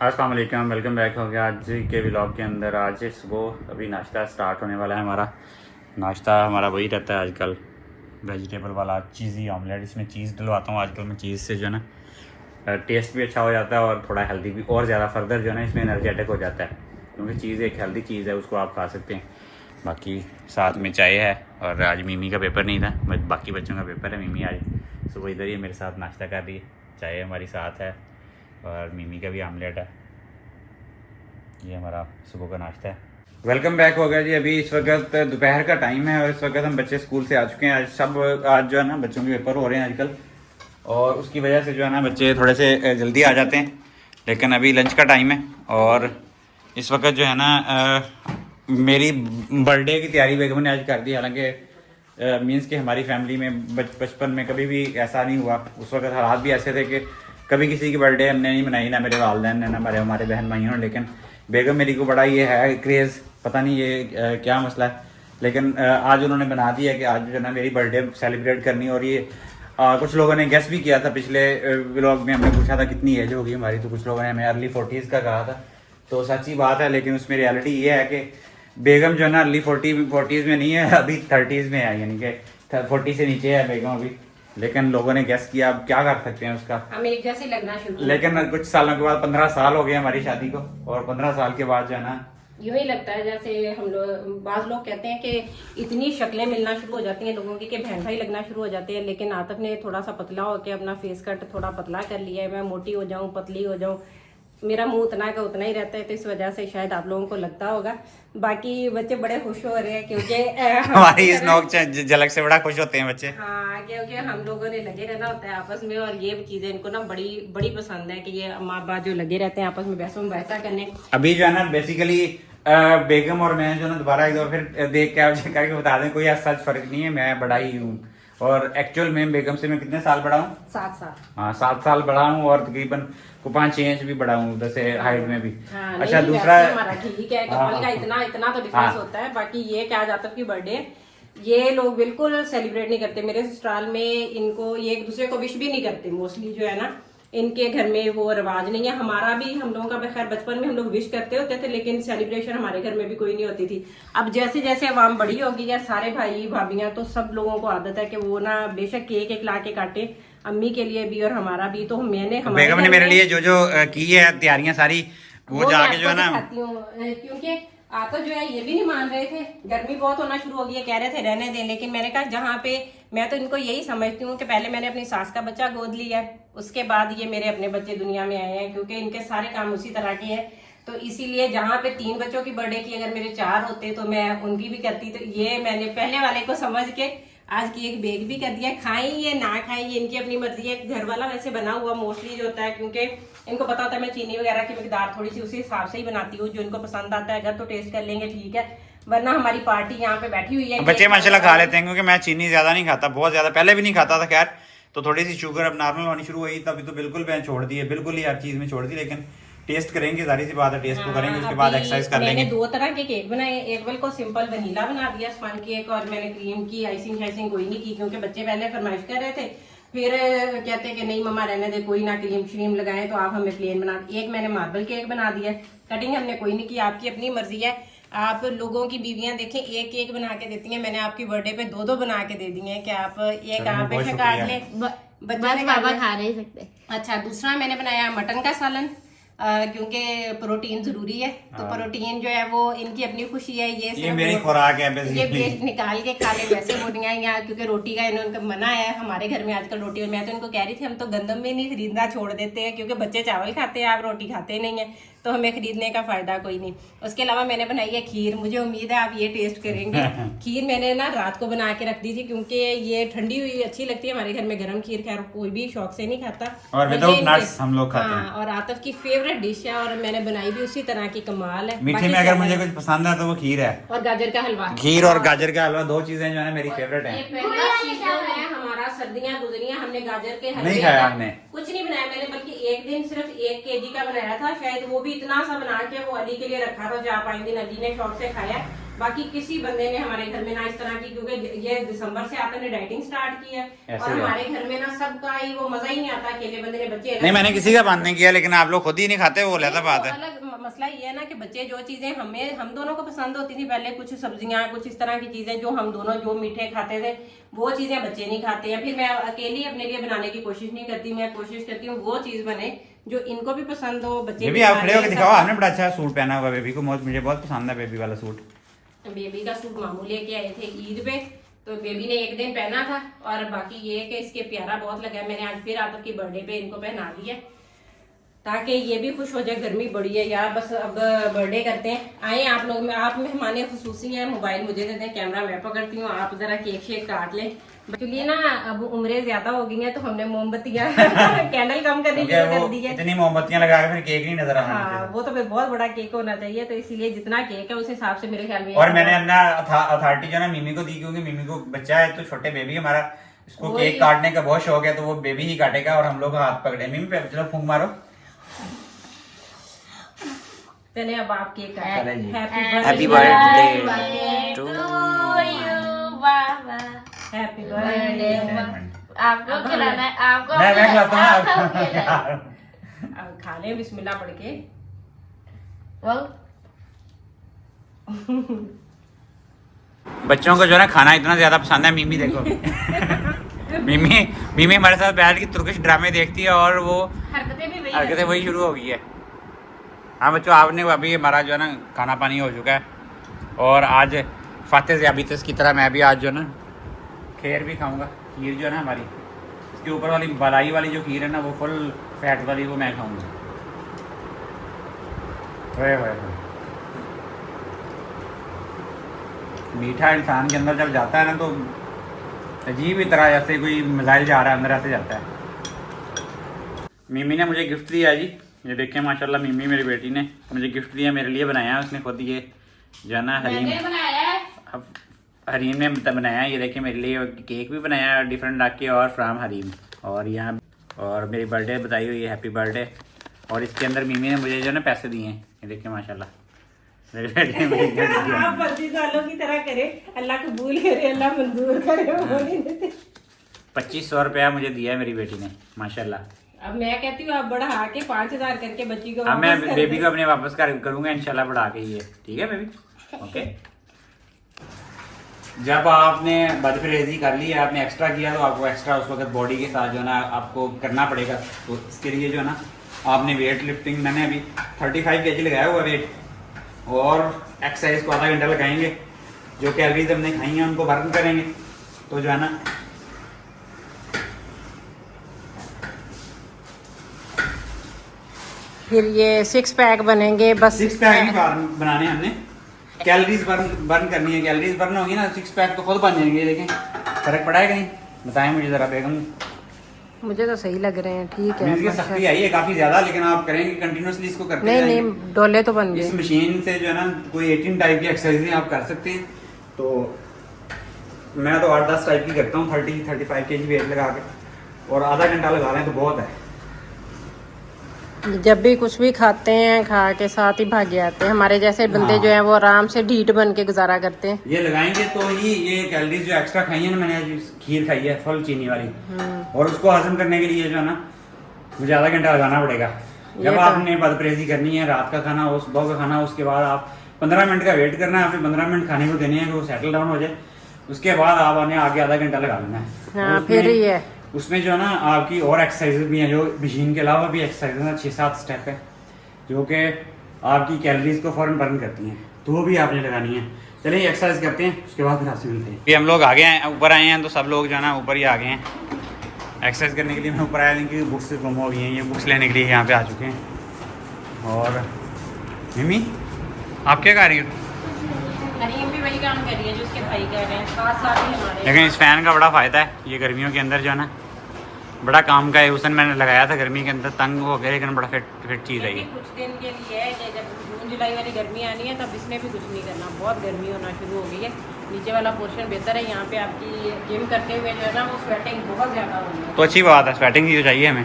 अस्सलाम वालेकुम, welcome back हो गया आज के व्लॉग के अंदर। आज सुबह अभी नाश्ता स्टार्ट होने वाला है। हमारा नाश्ता हमारा वही रहता है आजकल, वेजिटेबल वाला चीज़ी ऑमलेट। इसमें चीज़ डलवाता हूँ आजकल मैं। चीज़ से जो है ना टेस्ट भी अच्छा हो जाता है और थोड़ा हेल्दी भी, और ज़्यादा फर्दर जो है ना इसमें एनर्जेटिक हो जाता है, क्योंकि चीज़ एक हेल्दी चीज़ है, उसको आप खा सकते हैं। बाकी साथ में चाय है, और आज मिमी का पेपर नहीं था, बाकी बच्चों का पेपर है। मिमी आज सुबह इधर ही मेरे साथ नाश्ता कर रही है, चाय हमारी साथ है और मिमी का भी आमलेट है। ये हमारा सुबह का नाश्ता है। वेलकम बैक हो गया जी। अभी इस वक्त दोपहर का टाइम है और इस वक्त हम बच्चे स्कूल से आ चुके हैं। आज जो है ना बच्चों के पेपर हो रहे हैं आजकल, और उसकी वजह से जो है ना बच्चे थोड़े से जल्दी आ जाते हैं। लेकिन अभी लंच का टाइम है और इस वक्त जो है ना मेरी बर्थडे की तैयारी बेगम ने आज कर दी। हालांकि मीन्स कि हमारी फैमिली में बचपन में कभी भी ऐसा नहीं हुआ। उस वक्त हालात भी ऐसे थे कि कभी किसी की बर्थडे हमने नहीं मनाई, ना मेरे वालदैन ने, ना हमारे बहन भाइयों ने। लेकिन बेगम मेरी को बड़ा ये है क्रेज़, पता नहीं ये क्या मसला है। लेकिन आज उन्होंने बना दिया कि आज जो है ना मेरी बर्थडे सेलिब्रेट करनी। और ये कुछ लोगों ने गेस भी किया था, पिछले व्लॉग में हमने पूछा था कितनी एज होगी हमारी, तो कुछ लोगों ने हमें अर्ली 40s का कहा था। तो सच्ची बात है, लेकिन उसमें रियलिटी ये है कि बेगम जो है ना अर्ली 40s में नहीं है, अभी 30s में है, यानी कि 40 से नीचे है बेगम अभी। लेकिन लोगों ने गेस किया, अब क्या कर सकते हैं उसका, हमें एक जैसे लगना शुरू। लेकिन कुछ सालों के बाद 15 साल हो गए हमारी शादी को, और 15 साल के बाद जो है ना यूं ही लगता है जैसे हम लोग, बाज लोग कहते हैं कि इतनी शक्लें मिलना शुरू हो जाती हैं लोगों की कि बहन भाई लगना शुरू हो जाते हैं। लेकिन आतफ ने थोड़ा सा पतला होकर अपना फेस कट थोड़ा पतला कर लिया है। मैं मोटी हो जाऊं, पतली हो जाऊं, मेरा मुंह उतना का उतना ही रहता है, तो इस वजह से शायद आप लोगों को लगता होगा। बाकी बच्चे बड़े खुश हो रहे हैं क्योंकि हमारी इस नोक झलक से बड़ा खुश होते हैं बच्चे। हाँ, क्योंकि हम लोगों ने लगे रहना होता है आपस में, और ये चीजें इनको ना बड़ी बड़ी पसंद है कि ये अम्मा अब्बा जो लगे रहते हैं आपस में बहसों बहसा करने। अभी जो है ना बेसिकली बेगम और मैं जो ना दोबारा एक बार फिर देख के आप चेक करके बता दें, कोई ऐसा फर्क नहीं है, मैं बड़ा ही हूँ। और एक्चुअल में बेगम से मैं कितने साल बड़ा हूँ? 7 साल। हाँ, 7 साल बड़ा हूँ, और तकरीबन को 5-6 इंच भी बड़ा हूँ जैसे हाइट में भी। हाँ, अच्छा, नहीं, दूसरा हमारा ठीक है, कपल का इतना तो डिफरेंस होता है। बाकी ये क्या जाता है की बर्थडे ये लोग बिल्कुल सेलिब्रेट नहीं करते मेरे ससुराल में। इनको ये एक दूसरे को विश भी नहीं करते मोस्टली, जो है ना इनके घर में वो रिवाज नहीं है। हमारा भी, हम लोगों का खैर बचपन में हम लोग विश करते होते थे, लेकिन सेलिब्रेशन हमारे घर में भी कोई नहीं होती थी। अब जैसे जैसे आवाम बड़ी होगी या सारे भाई भाभियां, तो सब लोगों को आदत है कि वो ना बेशक केक एक ला के काटे, अम्मी के लिए भी और हमारा भी। तो मैंने बेगम ने मेरे लिए जो जो की है तैयारियां सारी, वो जाके जो है ना, क्योंकि आप तो जो है ये भी नहीं मान रहे थे, गर्मी बहुत होना शुरू हो गई है, कह रहे थे रहने दें। लेकिन मैंने कहा जहाँ पे, मैं तो इनको यही समझती हूँ कि पहले मैंने अपनी सास का बच्चा गोद लिया है, उसके बाद ये मेरे अपने बच्चे दुनिया में आए हैं, क्योंकि इनके सारे काम उसी तरह के हैं। तो इसीलिए जहाँ पे 3 बच्चों की बर्थडे की अगर मेरे 4 होते तो मैं उनकी भी करती। तो ये मैंने पहले वाले को समझ के आज की एक बेग भी कर दिया। खाएं ये ना खाएं ये इनकी अपनी मर्जी है। घर वाला वैसे बना हुआ मोस्टली जो होता है, क्योंकि इनको पता होता है मैं चीनी वगैरह की मिकदार थोड़ी सी उसी हिसाब से ही बनाती हूँ। जो इनको पसंद आता है अगर तो टेस्ट कर लेंगे, ठीक है, वरना हमारी पार्टी यहाँ पे बैठी हुई है। बच्चे माशाल्लाह खा लेते हैं, क्योंकि मैं चीनी ज्यादा नहीं खाता, बहुत ज्यादा पहले भी नहीं खाता था। खैर, तो थोड़ी सी शुगर अब नॉर्मल होनी शुरू हुई, तभी तो बिल्कुल मैं छोड़ दी है, बिल्कुल ही हर चीज में छोड़ दी। लेकिन टेस्ट करेंगे, जारी सी बात है, टेस्ट तो करेंगे, उसके बाद एक्सरसाइज कर लेंगे। मैंने 2 तरह के केक बनाए, एक को सिंपल वनीला बना दिया स्पंज केक, और मैंने क्रीम की आइसिंग कोई नहीं की, क्योंकि बच्चे पहले फरमाइश कर रहे थे। फिर कहते कि नहीं मम्मा रहने दे, कोई ना क्रीम श्रीम लगाए, तो आप हमें प्लेन बना। एक मैंने मार्बल केक बना दिया, कटिंग हमने कोई नहीं की, आपकी अपनी मर्जी है। आप लोगों की बीवियां देखें एक केक बना के देती हैं, मैंने आपकी बर्थडे पे 2 बना के दे दिए हैं कि आप एक आप बेशक काट ले, बच्चे बाबा खा नहीं सकते। अच्छा, दूसरा मैंने बनाया मटन का सालन, क्योंकि प्रोटीन जरूरी है। तो प्रोटीन जो है वो इनकी अपनी खुशी है, ये मेरी खुराक है, ये वेस्ट निकाल के खा ले वैसे बोलियां, या क्योंकि रोटी का इन्होंने मना है हमारे घर में आजकल रोटी। और मैं तो इनको कह रही थी हम तो गंदम में नहीं खरीदना छोड़ देते हैं, क्योंकि बच्चे चावल खाते हैं, आप रोटी खाते नहीं है, तो हमें खरीदने का फायदा कोई नहीं। उसके अलावा मैंने बनाई है खीर, मुझे उम्मीद है आप ये टेस्ट करेंगे। खीर मैंने ना रात को बना के रख दी थी, क्योंकि ये ठंडी हुई अच्छी लगती है, हमारे घर में गर्म खीर खैर कोई भी शौक से नहीं खाता, और विदाउट नट्स हम लोग खाते हैं। और आतफ की फेवरेट डिश है, और मैंने बनाई भी उसी तरह की, कमाल है। मीठे में अगर मुझे कुछ पसंद है तो वो खीर है, और गाजर का हलवा। खीर और गाजर का हलवा 2 चीजें जो है मेरी फेवरेट है। पहला सीजन है हमारा, सर्दियां गुजरी हैं, हमने गाजर के हलवे नहीं खाया हमने, कुछ नहीं बनाया मैंने, बल्कि एक दिन सिर्फ 1 kg का बनाया था शायद, वो भी इतना सा बना के वो अली के लिए रखा था, जहाँ 5 दिन अली ने शौक से खाया। बाकी किसी बंदे ने हमारे घर में ना इस तरह की, क्योंकि ये दिसंबर से आपने डाइटिंग स्टार्ट की है और हमारे घर में ना सबका ही वो मजा ही नहीं आता, अकेले बंदे ने बच्चे नहीं मैंने किसी का बंद नहीं किया, लेकिन आप लोग खुद ही नहीं खाते, वो अलग बात है। अलग मसला ये है ना कि बच्चे जो चीजें हम दोनों को पसंद होती थी पहले, कुछ सब्जियां कुछ इस तरह की चीजें जो हम दोनों जो मीठे खाते थे वो चीजें बच्चे नहीं खाते हैं। फिर मैं अकेली अपने लिए बनाने की कोशिश नहीं करती, मैं कोशिश करती हूँ वो चीज बने जो इनको भी पसंद हो, बच्चे भी। आप खड़े होकर दिखाओ, आपने बड़ा अच्छा सूट पहना हुआ बेबी को, मुझे बहुत पसंद है बेबी वाला सूट। बेबी का सूट मामू लेके आए थे ईद पे, तो बेबी ने एक दिन पहना था और बाकी ये कि इसके प्यारा बहुत लगा, मैंने आज फिर आदत की बर्थडे पे इनको पहना दिया ताकि ये भी खुश हो जाए। गर्मी बड़ी है यार, बस अब बर्थडे करते हैं। आए आप लोग में, आप मेहमान खुसूसी हैं, मोबाइल मुझे देते हैं, कैमरा मैं पकड़ती हूँ, आप जरा केक शेक काट लें। एक्चुअली ना अब उम्रें ज्यादा हो गई हैं तो हमने मोमबत्तियां कैंडल कम करनी शुरू कर दी है। इतनी मोमबत्तियां लगा के फिर केक नहीं नजर आना। हाँ, वो तो फिर बहुत बड़ा केक होना चाहिए, तो इसीलिए जितना केक है उस हिसाब से मेरे ख्याल में। और मैंने अपना अथॉरिटी जो है ना मिमी को दी, क्योंकि मिमी को बच्चा है तो छोटे बेबी हमारा, इसको केक काटने का बहुत शौक है, तो वो बेबी ही काटेगा और हम लोग हाथ पकड़े। मिमी पे चलो फूंक मारो। चले अब आप केक काटें। Happy birthday to happy birthday. आपको खिलाना है, आपको मैं खिलाता हूँ अब खा ले बिस्मिल्लाह पढ़ के। बच्चों को जो है ना खाना इतना ज्यादा पसंद है। मिमी देखो मिमी हमारे साथ बैठ के तुर्किश ड्रामे देखती है और वो हरकतें वही शुरू हो गई है। हाँ बच्चों, आपने अभी हमारा जो है ना खाना पानी हो चुका है और आज फातिह ज़ियाबितस की तरह मैं भी आज जो है ना खीर भी खाऊंगा। खीर जो है ना हमारी, इसके ऊपर वाली बलाई वाली जो खीर है ना वो फुल फैट वाली, वो मैं खाऊंगा। मीठा इंसान के अंदर जब जाता है ना तो अजीब ही तरह जैसे कोई मिसाइल जा रहा है अंदर, ऐसे जाता है। मिमी ने मुझे गिफ्ट दिया जी, ये देखें माशाल्लाह मिमी मेरी बेटी ने मुझे गिफ्ट दिया, मेरे लिए बनाया है उसने खुद। ये जो है ना हरीम ने बनाया है, ये देखें मेरे लिए केक भी बनाया है डिफरेंट रख के, और फ्राम हरीम, और यहाँ और मेरी बर्थडे बताई हुई है, हैप्पी बर्थडे। और इसके अंदर मिमी ने मुझे जो है ना पैसे दिए हैं, ये देखें माशाल्लाह मेरे बेटे ने मुझे गिफ्ट दिया। आप बच्चे सालों की तरह करे, अल्लाह कबूल करे, अल्लाह मंजूर करे। 2500 रुपया मुझे दिया है मेरी बेटी ने माशाल्लाह। अब मैं कहती हूँ आप बढ़ा के 5000 करके बच्ची को अब मैं बेबी को अपने वापस करूंगा इंशाल्लाह बढ़ा के ही है, ठीक है बेबी? ओके। जब आपने बदपरहेजी कर ली है, आपने एक्स्ट्रा किया, तो आपको एक्स्ट्रा उस वक्त बॉडी के साथ जो है ना आपको करना पड़ेगा। तो इसके लिए जो है ना आपने वेट लिफ्टिंग, मैंने अभी 35 kg लगाया हुआ वेट, और एक्सरसाइज को आधा घंटा लगाएंगे। जो कैलोरीज हमने खाई हैं उनको बर्न करेंगे, तो जो है ना फिर ये 6 पैक बनेंगे। बस 6 पैक नहीं बनाने हमने, कैलोरीज बर्न करनी है। कैलोरीज बर्न होगी ना 6 पैक तो खुद बन जाएंगे। देखें फर्क पड़ा है कहीं, बताएं मुझे जरा बेगम। मुझे तो सही लग रहे हैं, ठीक है। इसकी सख्ती आई है काफी ज्यादा, लेकिन आप करेंगे कंटिन्यूअसली इसको करते नहीं नहीं, डोले तो बन गए। इस मशीन से जो है ना कोई 18 टाइप की एक्सरसाइजें आप कर सकते हैं। तो मैं तो 8-10 टाइप की करता हूँ, 30-35 kg वेट लगा के, और आधा घंटा लगा रहे हैं तो बहुत है। जब भी कुछ भी खाते हैं खा के साथ ही भागे आते हैं। हमारे जैसे बंदे जो हैं वो आराम से ढीठ बन के गुजारा करते हैं। ये लगाएंगे तो ही ये कैलोरीज जो एक्स्ट्रा खाई है ना, मैंने आज खीर खाई है फुल चीनी वाली, और उसको हजम करने के लिए जो है ना मुझे आधा घंटा लगाना पड़ेगा। जब आपने बदपरहेजी करनी है, रात का खाना हो, सुबह का खाना, उसके बाद आप 15 मिनट का वेट करना है, फिर 15 मिनट खाने को देने हैं कि वो सेटल डाउन हो जाए। उसके बाद आप आगे आधा घंटा लगा लेना है। हाँ, फिर ही है। उसमें जो है ना आपकी और एक्सरसाइज भी हैं, जो मशीन के अलावा भी एक्सरसाइज है, 6-7 स्टेप है जो कि आपकी कैलोरीज को फौरन बर्न करती हैं, तो वो भी आपने लगानी है। चलिए एक्सरसाइज करते हैं, उसके बाद फिर आपसे मिलते हैं। ये हम लोग आगे हैं, ऊपर आए हैं, तो सब लोग जो है ना ऊपर ही आ गए हैं एक्सरसाइज करने के लिए। मैं ऊपर आया क्योंकि बुक्स गुम हो गई हैं, ये बुक्स लेने के लिए यहाँ पे आ चुके हैं। और मिमी आप क्या कर रही हो? हरीम भी वही काम कर रही है जो उसके भाई कह रहे हैं, साथ ही हमारे। लेकिन इस फैन का बड़ा फ़ायदा है, ये गर्मियों के अंदर जो है ना बड़ा काम का है। उस दिन मैंने लगाया था गर्मी के अंदर, तंग हो गया, लेकिन बड़ा फिट चीज़ है ये। कुछ दिन के लिए है, जब जून जुलाई वाली गर्मी आनी है तब इसने भी कुछ नहीं करना, बहुत गर्मी होना शुरू हो गई है। नीचे वाला पोर्शन बेहतर है, यहाँ पे आपकी जिम करते हुए जो है ना वो स्वेटिंग बहुत ज़्यादा हो रही है। तो अच्छी बात है, स्वेटिंग ही तो चाहिए हमें।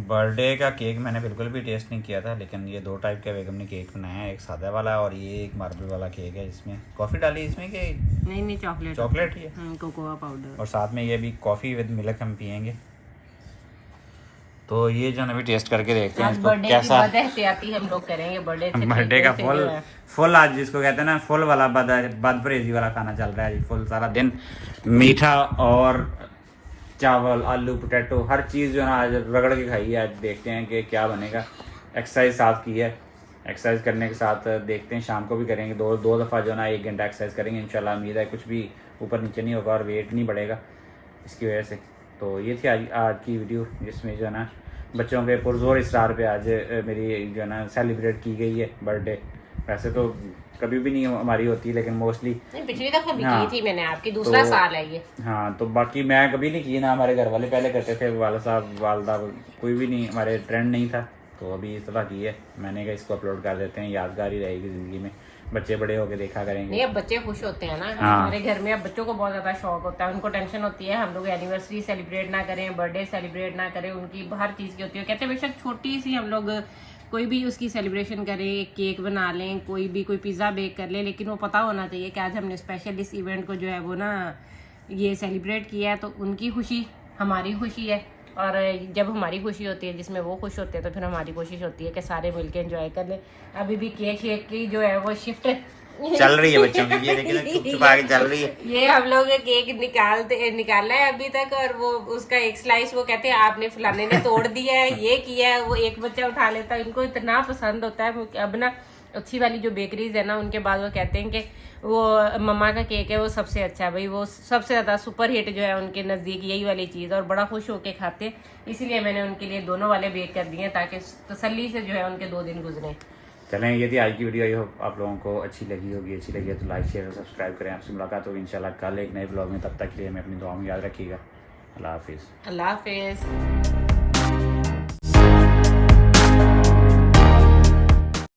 बर्थडे का केक मैंने बिल्कुल भी टेस्ट नहीं किया था, लेकिन ये 2 टाइप का बेगम ने केक बनाया है, एक सादा वाला और ये एक मार्बल वाला केक है। इसमें कॉफ़ी डाली इसमें कि नहीं चॉकलेट चॉकलेट ही है, कोकोआ पाउडर, और साथ में ये भी कॉफ़ी विद मिल्क हम पियेंगे। तो ये जो ना भी टेस्ट करके देखते हैं आज इसको बर्थडे की कैसा। बहुत एहतियाती हम लोग करेंगे बर्थडे का फुल आज जिसको कहते हैं ना फुल वाला बदपरहेजी वाला खाना चल रहा है जी। फुल सारा दिन मीठा और चावल, आलू, पोटैटो, हर चीज़ जो है ना आज रगड़ के खाई है। आज देखते हैं कि क्या बनेगा। एक्सरसाइज साथ की है, एक्सरसाइज करने के साथ देखते हैं शाम को भी करेंगे, दो दफ़ा जो है ना 1 घंटा एक्सरसाइज करेंगे इंशाल्लाह। उम्मीद है कुछ भी ऊपर नीचे नहीं होगा और वेट नहीं बढ़ेगा इसकी वजह से। तो ये थी आज की वीडियो, जिसमें जो है ना बच्चों के पुरजोर इसरार पे आज मेरी जो है ना सेलिब्रेट की गई है बर्थडे। वैसे तो कभी भी नहीं हमारी होती, लेकिन मोस्टली पिछली दफा भी हाँ, की थी मैंने, आपकी दूसरा साल है ये। हाँ, तो बाकी मैं कभी नहीं की ना, हमारे घर वाले पहले करते थे, वाला साहब वालदा कोई भी नहीं, हमारे ट्रेंड नहीं था। तो अभी इस दफ़ा की है मैंने कहा इसको अपलोड कर देते हैं, यादगार ही रहेगी ज़िंदगी में, बच्चे बड़े होके देखा करेंगे। नहीं, अब बच्चे खुश होते हैं ना। हाँ। हमारे घर में अब बच्चों को बहुत ज्यादा शौक होता है, उनको टेंशन होती है हम लोग एनिवर्सरी सेलिब्रेट ना करें, बर्थडे सेलिब्रेट ना करें, उनकी हर चीज की होती है। कहते हैं बेशक छोटी सी हम लोग कोई भी उसकी सेलिब्रेशन करें, केक बना लें, कोई पिज्जा बेक कर ले, लेकिन वो पता होना चाहिए कि आज हमने स्पेशल इस इवेंट को जो है वो ना ये सेलिब्रेट किया है, तो उनकी खुशी हमारी खुशी है। और जब हमारी खुशी होती है, जिसमें वो खुश होते हैं, तो फिर हमारी कोशिश होती है कि सारे मिलके एंजॉय कर ले। अभी भी केक शेक की जो है वो शिफ्ट चल रही है बच्चों की, ये देखिए छुपा के चल रही है। ये हम लोग केक निकाला है अभी तक, और वो उसका एक स्लाइस वो कहते हैं आपने फलाने ने तोड़ दिया है, ये किया है, वो एक बच्चा उठा लेता है। इनको इतना पसंद होता है। अब ना अच्छी वाली जो बेकरीज है ना, उनके बाद वो कहते हैं कि वो मम्मा का केक है वो सबसे अच्छा है भाई, वो सबसे ज्यादा सुपर हिट जो है उनके नजदीक यही वाली चीज, और बड़ा खुश होके खाते हैं। इसीलिए मैंने उनके लिए दोनों वाले बेक कर दिए ताकि तसल्ली से जो है उनके 2 दिन गुजरे। चलें, ये थी आज की वीडियो। आई होप आप लोगों को अच्छी लगी होगी। अच्छी लगी है तो लाइक शेयर और सब्सक्राइब करें। आपसे मुलाकात होगी इंशाल्लाह कल एक नए ब्लॉग में। तब तक के लिए हमें अपनी दुआ में याद रखिएगा। अल्लाह हाफिज़। अल्लाह हाफिज।